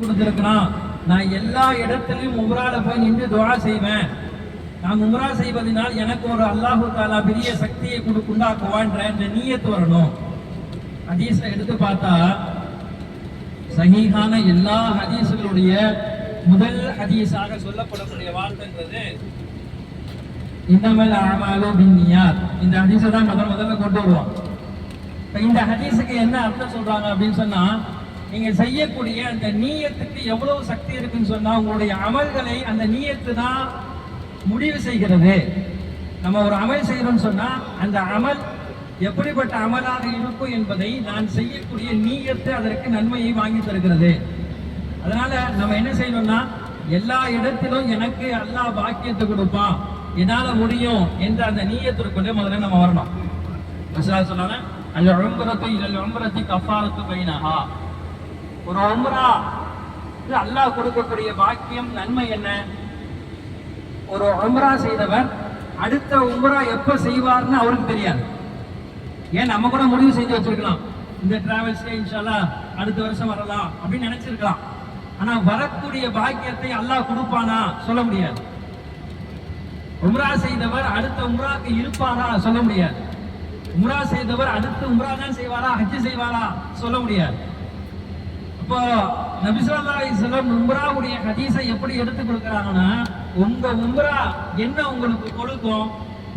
கொடுத்திருக்கிறான். நான் எல்லா இடத்திலையும் உம்ரால போய் நின்று துஆ செய்வேன். நான் உம்ரா செய்வதனால் எனக்கு ஒரு அல்லாஹு தாலா பெரிய சக்தியை உண்டாக்குவான்ற இந்த நியத்து வரணும். ஹதீஸ்ல எடுத்து பார்த்தா சஹீஹான எல்லா ஹதீஸ்களுடைய முதல் ஹதீஸாக சொல்லப்படக்கூடிய வார்த்தைன்றது இன்னமல் அஅமாலு பின்னியாத். இந்த ஹதீஸை தான் முதல்ல கொண்டு வருவோம். இந்த ஹதீஸுக்கு என்ன அர்த்தம் சொல்றாங்க அப்படின்னு சொன்னா, நீங்க செய்யக்கூடிய அந்த நீயத்துக்கு எவ்வளவு சக்தி இருக்குன்னு சொன்னா, உங்களுடைய அமல்களை அந்த நீயத்து தான் முடிவு செய்கிறது. நம்ம ஒரு அமல் செய்யறோம்னு சொன்னா அந்த அமல் எப்படிப்பட்ட அமலாக இருக்கும் என்பதை நான் செய்யக்கூடிய நீயத்து அதற்கு நன்மையை வாங்கி தருகிறது. அதனால நம்ம என்ன செய்யணும்னா, எல்லா இடத்திலும் எனக்கு அல்லாஹ் பாக்கியத்தை கொடுப்பான், என்னால முடியும் என்ற அந்த நீயத்திற்குள்ளே முதல்ல நம்ம வரணும். சொன்னாங்க அல்ல உம்ரத்து இல்ல உம்ரத்தி கஃபாரத்து பைனஹா. ஒரு உம்ரா அல்லாஹ் கொடுக்கக்கூடிய பாக்கியம் நன்மை என்ன? ஒரு உம்ரா செய்தவர் அடுத்த உம்ரா எப்ப செய்வார்னு அவருக்கு தெரியாது. ஏன் நம்ம கூட முடிவு செஞ்சு வச்சிருக்கலாம், இந்த டிராவல்ஸ்ல இன்ஷால்லா அடுத்த வருஷம் வரலாம் அப்படின்னு நினைச்சிருக்கலாம். ஆனா வரக்கூடிய பாக்கியத்தை அல்லாஹ் கொடுப்பானா சொல்ல முடியாது. உம்ரா செய்தவர் அடுத்த உம்ராக்கு இருப்பாரா சொல்ல முடியாது. உம்ரா செய்தவர் அடுத்த உம்ரா தான் செய்வாரா, ஹஜ் செய்வாரா சொல்ல முடியாது. அப்போ நபி ஸல்லல்லாஹு அலைஹி வஸல்லம் உம்ராவுடைய ஹதீஸை எப்படி எடுத்து கொடுக்கறாங்கன்னா, உங்க உம்ரா என்ன உங்களுக்கு கொடுக்கும்,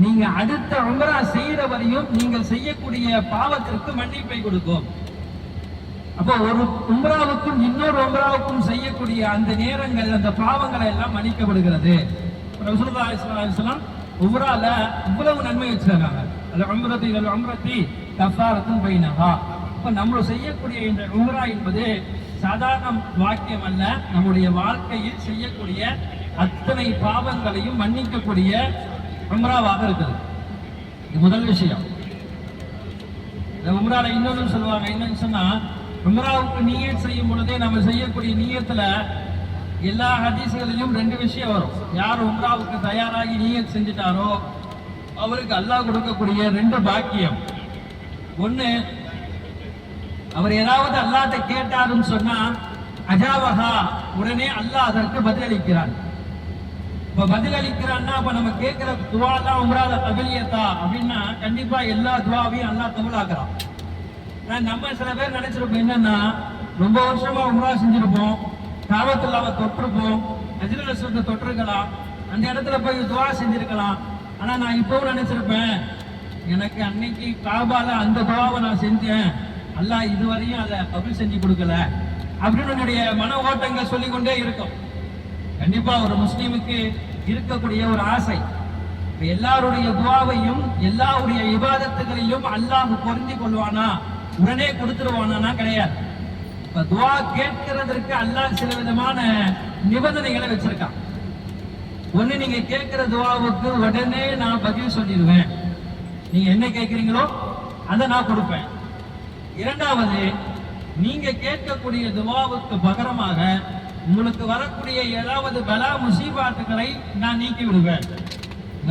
நீங்க அடுத்த உம்ரா செய்யற வரையும் நீங்கள் செய்யக்கூடிய பாவத்திற்கு மன்னிப்பை கொடுக்கும். அப்போ ஒரு உம்ராவுக்கும் இன்னொரு உம்ராவுக்கும் செய்யக்கூடிய அந்த நேரங்கள் அந்த பாவங்களை எல்லாம் மன்னிக்கப்படுகிறது. ரசூலுல்லாஹி ஸல்லல்லாஹு அலைஹி வஸல்லம் உம்ரால இவ்வளவு நன்மை வச்சிருக்காங்க. அல் உம்ரத்து இலல் உம்ரத்தி கஃபாரத்துன் பைனஹா. அப்ப நம்ம செய்யக்கூடிய இந்த உம்ரா என்பது சாதாரண வாக்கியம் அல்ல, நம்முடைய வாழ்க்கையில் செய்யக்கூடிய அத்தனை பாவங்களையும் மன்னிக்கக்கூடிய உம்ராவாக இருக்குது. இது முதல் விஷயம். இந்த உம்ரால இன்னொன்னு சொல்லுவாங்க, என்னன்னு சொன்னா, உம்ராவுக்கு நியத் செய்யும் பொழுதே நம்ம செய்யக்கூடிய நியத்துல எல்லா ஹதீஸ்களிலும் ரெண்டு விஷயம் வரும். யார் உம்ராவுக்கு தயாராகி நியத் செஞ்சுட்டாரோ அவருக்கு அல்லாஹ் கொடுக்கக்கூடிய ரெண்டு பாக்கியம். ஒண்ணு, அவர் ஏதாவது அல்லாஹ்ட்ட கேட்டாருன்னு சொன்னா அஜாவஹா, உடனே அல்லாஹ் அதற்கு பதிலளிக்கிறான். இப்ப பதிலளிக்கிறான்னா அப்ப நம்ம கேட்கிற துவா தான் உம்ரால கபலியத்தா அப்படின்னா கண்டிப்பா எல்லா துவாவையும் அல்லாஹ் கபூலாக்குறான். நம்ம சில பேர் நினைச்சிருப்போம் என்னன்னா, ரொம்ப வருஷமா உம்ரா செஞ்சிருப்போம், காபத்துல்லாவை தொட்டிருப்போம், ஹஜ்ருல் அஸ்வத்தை தொட்டிருக்கலாம், அந்த இடத்துல போய் துவா செஞ்சிருக்கலாம். ஆனா நான் இப்பவும் நினைச்சிருப்பேன், எனக்கு அன்னைக்கு காபால அந்த துவாவை நான் செஞ்சேன், அல்லாஹ் இதுவரையும் அதை கபூல் செஞ்சு கொடுக்கல அப்படின்னு என்னுடைய மன ஓட்டங்கள் சொல்லிக்கொண்டே இருக்கும். கண்டிப்பா ஒரு முஸ்லீமுக்கு இருக்கக்கூடிய ஒரு ஆசை, எல்லாருடைய துவாவையும் எல்லாருடைய இபாதத்துகளையும் அல்லாஹ் பொருந்தி கொள்வானா, உடனே கொடுத்துருவானா? கிடையாது. இப்ப துவா கேட்கிறதற்கு அல்லாஹ் சில விதமான நிபந்தனைகளை வச்சிருக்கான். ஒண்ணு, நீங்க கேட்கிற துவாவுக்கு உடனே நான் பதில் சொல்லிடுவேன், நீங்க என்ன கேட்கிறீங்களோ அதை நான் கொடுப்பேன். இரண்டாவது, நீங்க கேட்கக்கூடிய துவாவுக்கு பகரமாக உங்களுக்கு வரக்கூடிய ஏதாவது பலா முசீபாத்துகளை நான் நீக்கி விடுவேன்.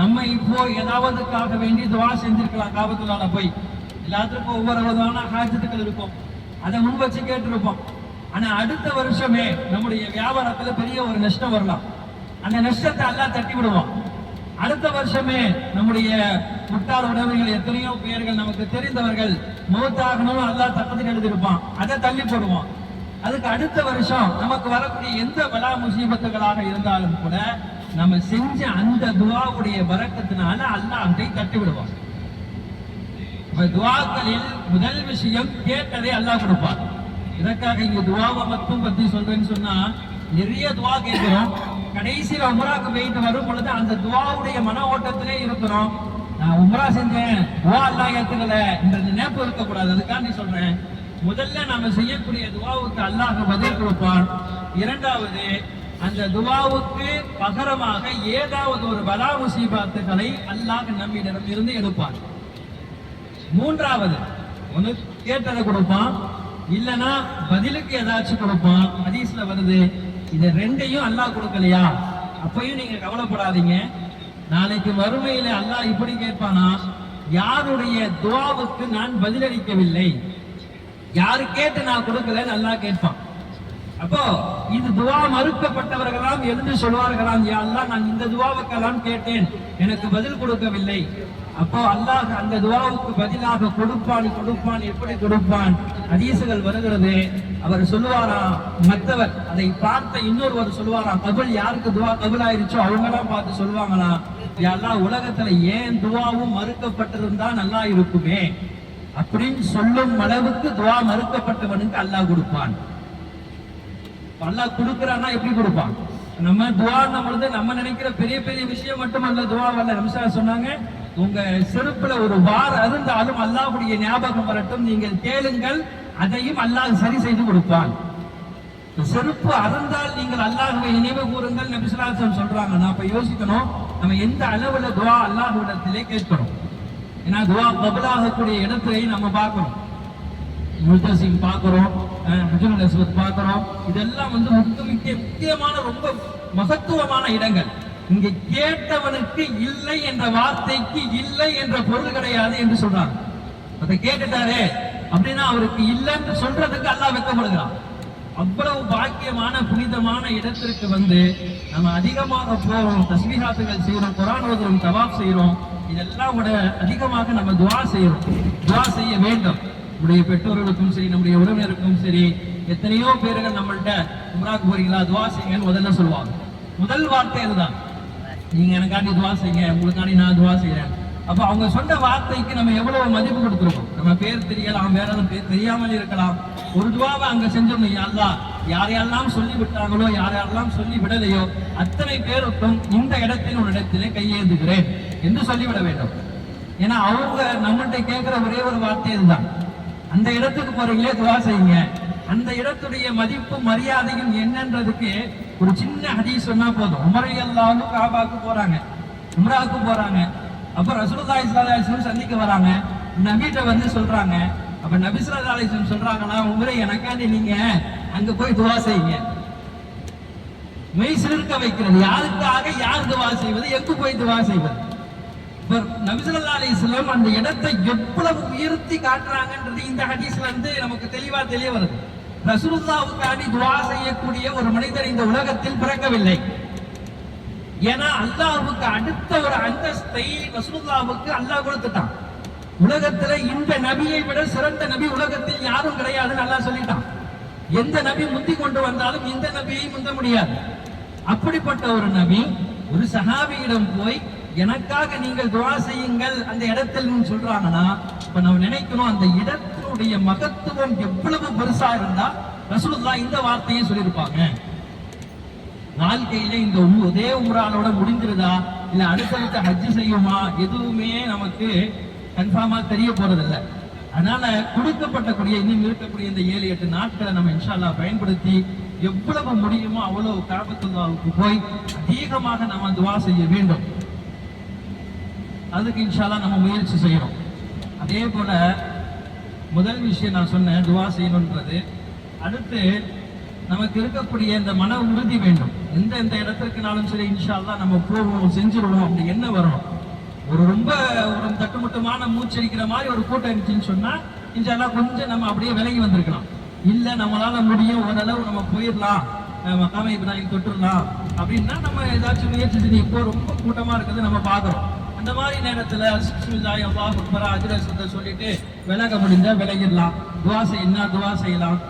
நம்ம இப்போ ஏதாவதுக்காக வேண்டி துவா செஞ்சிருக்கலாம், காபத்துல்லால போய் எல்லாத்துக்கும் ஒவ்வொரு விதமான ஹாஜத்துக்கள் இருக்கும், அதை முன் வச்சு கேட்டிருப்போம். ஆனா அடுத்த வருஷமே நம்முடைய வியாபாரத்துல பெரிய ஒரு நஷ்டம் வரலாம், அந்த நஷ்டத்தை எல்லாம் தட்டி விடுவோம். அடுத்த வருஷமே நம்முடைய முட்டாள் உடமைகள் எத்தனையோ பேர்கள் நமக்கு தெரிந்தவர்கள் மௌத்தாகணும் அல்லாஹ் தக்கத்தில் எழுதியிருப்பான், அதை தள்ளி போடுவோம். அதுக்கு அடுத்த வருஷம் நமக்கு வரக்கூடிய எந்த பலா முசீபத்துகளாக இருந்தாலும் கூட நம்ம செஞ்ச அந்த துவாவுடைய பரக்கத்தினால அல்லாஹ் அதை தட்டி விடுவான். துவாக்களில் முதல் விஷயம் கேட்டதை அல்லாஹ் கொடுப்பார். இதற்காக இங்க துவாவை மட்டும் பத்தி சொல்றேன்னு சொன்னா, நிறைய துவா கேட்கிறோம், கடைசியில உம்ராக்கு போயிட்டு வரும் பொழுது அந்த துவாவுடைய மன ஓட்டத்திலே இருக்கிறோம், நான் உம்ரா செஞ்சேன் துவா அல்லாஹ் ஏத்துக்கல என்ற நினைப்பு இருக்கக்கூடாது. அதுக்காண்டி சொல்றேன், முதல்ல நாம செய்யக்கூடிய துவாவுக்கு அல்லாஹ் பதில் கொடுப்பான். இரண்டாவது, அந்த துவாவுக்கு பகரமாக ஏதாவது ஒரு பலா முசீபாத்துகளை அல்லாஹ் நம்மிடம் இருந்து எடுப்பான். மூன்றாவது, ஒன்னு கேட்டதை கொடுப்பான், இல்லனா பதிலுக்கு ஏதாச்சும் கொடுப்பான். ஹதீஸ்ல வருது, இத ரெண்டையும் அல்லாஹ் கொடுக்கலையா அப்பயும் நீங்க கவலைப்படாதீங்க, நாளைக்கு மறுமையில அல்லாஹ் இப்படி கேட்பானா, யாருடைய துவாவுக்கு நான் பதிலளிக்கவில்லை, யாரு கேட்டு நான் கொடுக்கலன்னு அல்லாஹ் கேட்பான். அப்போ இது துவா மறுக்கப்பட்டவர்களாம் எழுந்து சொல்வார்களாம், யா அல்லாஹ் நான் இந்த துவாவுக்கெல்லாம் கேட்டேன், எனக்கு பதில் கொடுக்கவில்லை. அப்போ அல்லாஹ் அந்த துவாவுக்கு பதிலாக கொடுப்பான். எப்படி கொடுப்பான்? ஹதீசுகள் வருகிறது. அவர் சொல்லுவாராம், மற்றவர் அதை பார்த்த இன்னொருவர் சொல்லுவாராம், கபுல் யாருக்கு துவா கபுல் ஆயிருச்சோ அவங்கெல்லாம் பார்த்து சொல்லுவாங்களாம், யா அல்லாஹ் உலகத்துல ஏன் துவாவும் மறுக்கப்பட்டிருந்தா நல்லா இருக்குமே அப்படின்னு சொல்லும் அளவுக்கு துவா மறுக்கப்பட்டவனுக்கு அல்லாஹ் கொடுப்பான். அல்லாஹ் கொடுக்கிறான்னா எப்படி கொடுப்பான்? நம்ம துவா நம்மளது நம்ம நினைக்கிற பெரிய பெரிய விஷயம் மட்டுமல்ல துவா வரல. நம்சா சொன்னாங்க, உங்க செருப்புல ஒரு வார் அருந்தாலும் அல்லாஹ்வுடைய ஞாபகம் வரட்டும், நீங்கள் கேளுங்கள், அதையும் அல்லாஹ் சரி செய்து கொடுப்பான். செருப்பு அருந்தால் நீங்கள் அல்லாஹ்வை நினைவு கூறுங்கள் நபி ஸல்லல்லாஹு அலைஹி வஸல்லம் சொல்றாங்க. நான் இப்ப யோசிக்கணும், நம்ம எந்த அளவுல துவா அல்லாஹ்விடத்திலே கேட்கிறோம். ஏன்னா துவா கபூலாகக்கூடிய இடத்தை நம்ம பார்க்கணும். முல்தசிம் பார்க்கிறோம், ஹஜ்ருல் அஸ்வத் பார்க்கிறோம். இதெல்லாம் வந்து முக்கியமான ரொம்ப மகத்துவமான இடங்கள். இங்க கேட்டவனுக்கு இல்லை என்ற வார்த்தைக்கு இல்லை என்ற பொருள் கிடையாது என்று சொல்றாங்க. அதை கேட்டுட்டாரே அப்படின்னா அவருக்கு இல்லைன்னு சொல்றதுக்கு அல்லாஹ் வெட்கப்படுகிறான். அவ்வளவு பாக்கியமான புனிதமான இடத்திற்கு வந்து நம்ம அதிகமாக போறோம், தஸ்பீஹாத்துகள் செய்யறோம், குர்ஆன் ஓதுறோம், தவாப் செய்யறோம். இதெல்லாம் விட அதிகமாக நம்ம துஆ செய்யறோம். துஆ செய்ய வேண்டும். நம்முடைய பெற்றோர்களுக்கும் சரி, நம்முடைய உறவினருக்கும் சரி, எத்தனையோ பேர்கள் நம்மள்ட்ட உம்ராக்கு போறீங்களா துஆ செய்யுங்கன்னு முதல்ல சொல்லுவாங்க. முதல் வார்த்தை அதுதான், நீங்க எனக்காண்டி துஆ செய்யுங்க, உங்களுக்காண்டி நான் துஆ செய்யறேன். அப்ப அவங்க சொன்ன வார்த்தைக்கு நம்ம எவ்வளவு மதிப்பு கொடுத்துருக்கோம். நம்ம பேர் தெரியலாம், வேற பேர் தெரியாமல் இருக்கலாம், ஒரு துவாவை அங்க செஞ்சிடணும். அல்லாஹ் யாரையெல்லாம் சொல்லி விட்டாங்களோ, யாரெல்லாம் சொல்லி விடலையோ அத்தனை பேருக்கும் இந்த இடத்தில் ஒரு இடத்திலே கையேந்துகிறேன் என்று சொல்லிவிட வேண்டும். ஏன்னா அவங்க நம்மகிட்ட கேட்கிற ஒரே ஒரு வார்த்தை இதுதான், அந்த இடத்துக்கு போறீங்களே துவா செய்யுங்க. அந்த இடத்துடைய மதிப்பு மரியாதையும் என்னன்றதுக்கு ஒரு சின்ன ஹதீஸ் சொன்னா போதும். உமர் ரலியல்லாஹு அன்ஹு காபாக்கு போறாங்க, உம்ராவுக்கு போறாங்க. அப்ப ரசூலுல்லாஹி ஸல்லல்லாஹு அலைஹி வஸல்லம் சந்திக்க வராங்க. நபிட்ட வந்து சொல்றாங்க. அப்ப நபி ஸல்லல்லாஹு அலைஹி வஸல்லம் சொல்றாங்கன்னா, உமரே எனக்காண்டி நீங்க அங்க போய் துவா செய்யுங்க. மெய் சிலிர்க்க வைக்கிறது. யாருக்காக யார் துவா செய்வது, எங்கு போய் துவா செய்வது? நபி ஸல்லல்லாஹு அலைஹி வஸல்லம் அந்த இடத்தை எவ்வளவு உயர்த்தி காட்டுறாங்கன்றது இந்த ஹதீஸ்ல இருந்து நமக்கு தெளிவா தெரிய வருது. ரசூலுல்லாஹ்வுக்காண்டி துஆ செய்யக்கூடிய ஒரு மனிதர் இந்த உலகத்தில் பிறக்கவில்லை. ஏன்னா அல்லாஹ்வுக்கு அடுத்த ஒரு அந்தஸ்தை ரசூலுல்லாஹ்வுக்கு அல்லாஹ் கொடுத்துட்டான். உலகத்துல இந்த நபியை விட சிறந்த நபி உலகத்தில் யாரும் கிடையாதுன்னு அல்லாஹ் சொல்லிட்டான். எந்த நபி முந்தி கொண்டு வந்தாலும் இந்த நபியை முந்த முடியாது. அப்படிப்பட்ட ஒரு நபி ஒரு சஹாபியிடம் போய் எனக்காக நீங்கள் துஆ செய்யுங்கள் அந்த இடத்தில் சொல்றாங்கன்னா, இப்ப நம்ம நினைக்கணும் அந்த இடத்தினுடைய மகத்துவம் எவ்வளவு பெருசா இருந்தா ரசூலுல்லாஹ் இந்த வார்த்தையை சொல்லியிருப்பாங்க. வாழ்க்கையில இந்த ஒரே உம்ராவோட முடிஞ்சிருதா இல்ல அடுத்தடுத்த ஹஜ் செய்யுமா எதுவுமே நமக்கு கன்ஃபார்மா தெரிய போறதில்லை. அதனால கொடுக்கப்பட்டக்கூடிய இன்னும் இருக்கக்கூடிய இந்த 7-8 நாட்களை நம்ம இன்ஷா அல்லாஹ் பயன்படுத்தி எவ்வளவு முடியுமோ அவ்வளவு காபத்துல்லாஹ்வுக்கு போய் அதிகமாக நம்ம துஆ செய்ய வேண்டும். அதுக்கு இன்ஷா அல்லாஹ் நம்ம முயற்சி செய்யறோம். அதே போல முதல் விஷயம் நான் சொன்னேன் துஆ செய்யணும்ன்றது. அடுத்து நமக்கு இருக்கக்கூடிய இந்த மன உறுதி வேண்டும். எந்த இடத்திற்குனாலும் சரி இன்ஷா அல்லாஹ் நம்ம போவோம், செஞ்சிருவோம் அப்படி என்ன வரணும். ரொம்ப ஒரு தட்டுமுட்டமான மூச்சடிக்கிற மாதிரி ஒரு கூட்டம் இருந்துச்சுன்னு சொன்னா இன்ஷா அல்லாஹ் கொஞ்சம் நம்ம அப்படியே விலகி வந்திருக்கலாம். இல்ல நம்மளால முடியும், ஓரளவு நம்ம போயிடலாம், மகாமே இப்ராஹிம் தொட்டுடலாம் அப்படின்னா நம்ம ஏதாச்சும் முயற்சி செஞ்சு. இப்போ ரொம்ப கூட்டமா இருக்கிறது நம்ம பாக்குறோம். அந்த மாதிரி நேரத்துல பிஸ்மில்லாஹி அல்லாஹு அக்பர் அஜ்ரஸத்தை சொல்லிட்டு விலக முடிஞ்சா விலகிடலாம். துஆ செய்யணும், துஆ செய்யலாம்.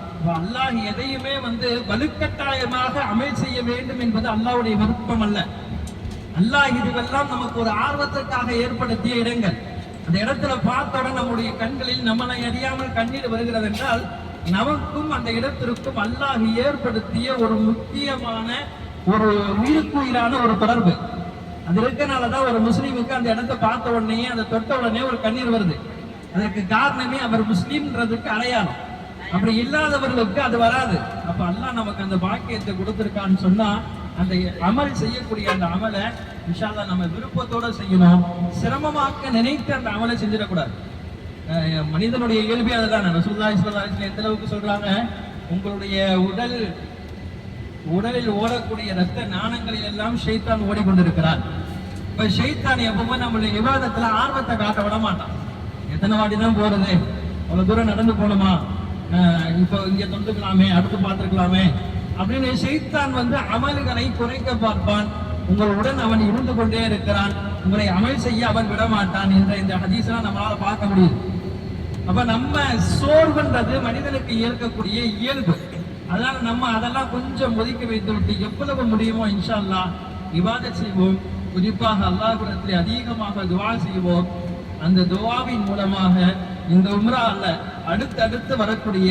அல்லாஹ் எதையுமே வந்து வலுக்கட்டாயமாக அமல் செய்ய வேண்டும் என்பது அல்லாஹ்வுடைய விருப்பம் அல்ல. அல்லாஹ் இதுவெல்லாம் நமக்கு ஒரு ஆர்வத்திற்காக ஏற்படுத்திய இடங்கள். அந்த இடத்துல பார்த்தவுடன் நம்முடைய கண்களில் நம்மளை அறியாமல் கண்ணீர் வருகிறது என்றால் நமக்கும் அந்த இடத்திற்கும் அல்லாஹ் ஏற்படுத்திய ஒரு முக்கியமான ஒரு உயிருக்குயிரான ஒரு தொடர்பு. அது இருக்கனாலதான் ஒரு முஸ்லீமுக்கு அந்த இடத்தை பார்த்த உடனே அதை தொட்ட உடனே ஒரு கண்ணீர் வருது. அதற்கு காரணமே அவர் முஸ்லீம்ன்றதுக்கு அடையாளம். அப்படி இல்லாதவர்களுக்கு அது வராது. அப்ப அல்லாஹ் நமக்கு அந்த பாக்கியத்தை கொடுத்திருக்கான்னு சொன்னா அந்த அமல் செய்யக்கூடிய அந்த அமலை இன்ஷா அல்லாஹ் நம்ம விருப்பத்தோட செய்யணும். சிரமமாக்க நினைத்து அந்த அமலை செஞ்சிடக்கூடாது. மனிதனுடைய இயல்பே அதுதான். ரசூலுல்லாஹி ஸல்லல்லாஹு அலைஹி வஸல்லம் எந்த அளவுக்கு சொல்றாங்க, உங்களுடைய உடலில் ஓடக்கூடிய ரத்த நாணங்களில் எல்லாம் ஷைத்தான் ஓடிக்கொண்டிருக்கிறார். இப்ப ஷைத்தான் எப்பவுமே நம்மளுடைய விவாதத்துல ஆர்வத்தை காட்ட விட மாட்டான். எத்தனை வாட்டி தான் போறது, அவ்வளவு தூரம் நடந்து போகணுமா, இப்போ இங்க தொண்டுக்கலாமே, அடுத்து பார்த்துருக்கலாமே, அப்படின்னு ஷைத்தான் வந்து அமல்களை குறைக்க பார்ப்பான். உங்களுடன் அவன் இருந்து கொண்டே இருக்கிறான், உங்களை அமல் செய்ய அவன் விடமாட்டான் என்ற இந்த ஹதீஸ்லாம் நம்மளால பார்க்க முடியுது. அப்ப நம்ம சோர்வுன்றது மனிதனுக்கு இயற்கக்கூடிய இயல்பு. அதனால நம்ம அதெல்லாம் கொஞ்சம் ஒதுக்கி வைத்து விட்டு எவ்வளவு முடியுமோ இன்ஷா அல்லாஹ் இபாதத் செய்வோம். குறிப்பாக அல்லாஹ்விடத்தில் அதிகமாக துஆ செய்வோம். அந்த துஆவின் மூலமாக இந்த உம்ரா அல்ல, அடுத்தடுத்து வரக்கூடிய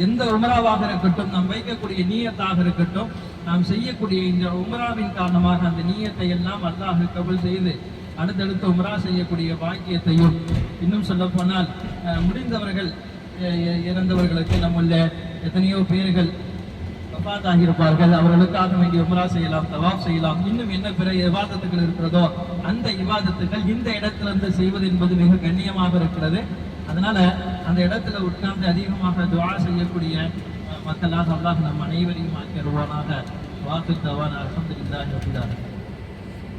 எந்த உம்ராவாக இருக்கட்டும், நாம் வைக்கக்கூடிய நீயத்தாக இருக்கட்டும், நாம் செய்யக்கூடிய இந்த உம்ராவின் காரணமாக அந்த நீயத்தை எல்லாம் அல்லாஹ் கபூல் செய்து அடுத்தடுத்து உம்ரா செய்யக்கூடிய பாக்கியத்தையும், இன்னும் சொல்ல போனால் முடிந்தவர்கள் இறந்தவர்களுக்கு நம்முள்ள எத்தனையோ பேர்கள் வஃபாத் இருப்பார்கள், அவர்களுக்காக வேண்டிய உம்ரா செய்யலாம், தவாப் செய்யலாம், இன்னும் என்ன பிற இபாதத்துகள் இருக்கிறதோ அந்த இபாதத்துகள் இந்த இடத்திலிருந்து செய்வது என்பது மிக கண்ணியமாக இருக்கிறது. அதனால அந்த இடத்துல உட்கார்ந்து அதிகமாக துஆ செய்யக்கூடிய மக்களாக அல்லாஹ் நம் அனைவரையும் ஆக்கிடுவானாக. வாக்கு தவான அல்ஹம்துலில்லாஹி ரப்பில் ஆலமீன்.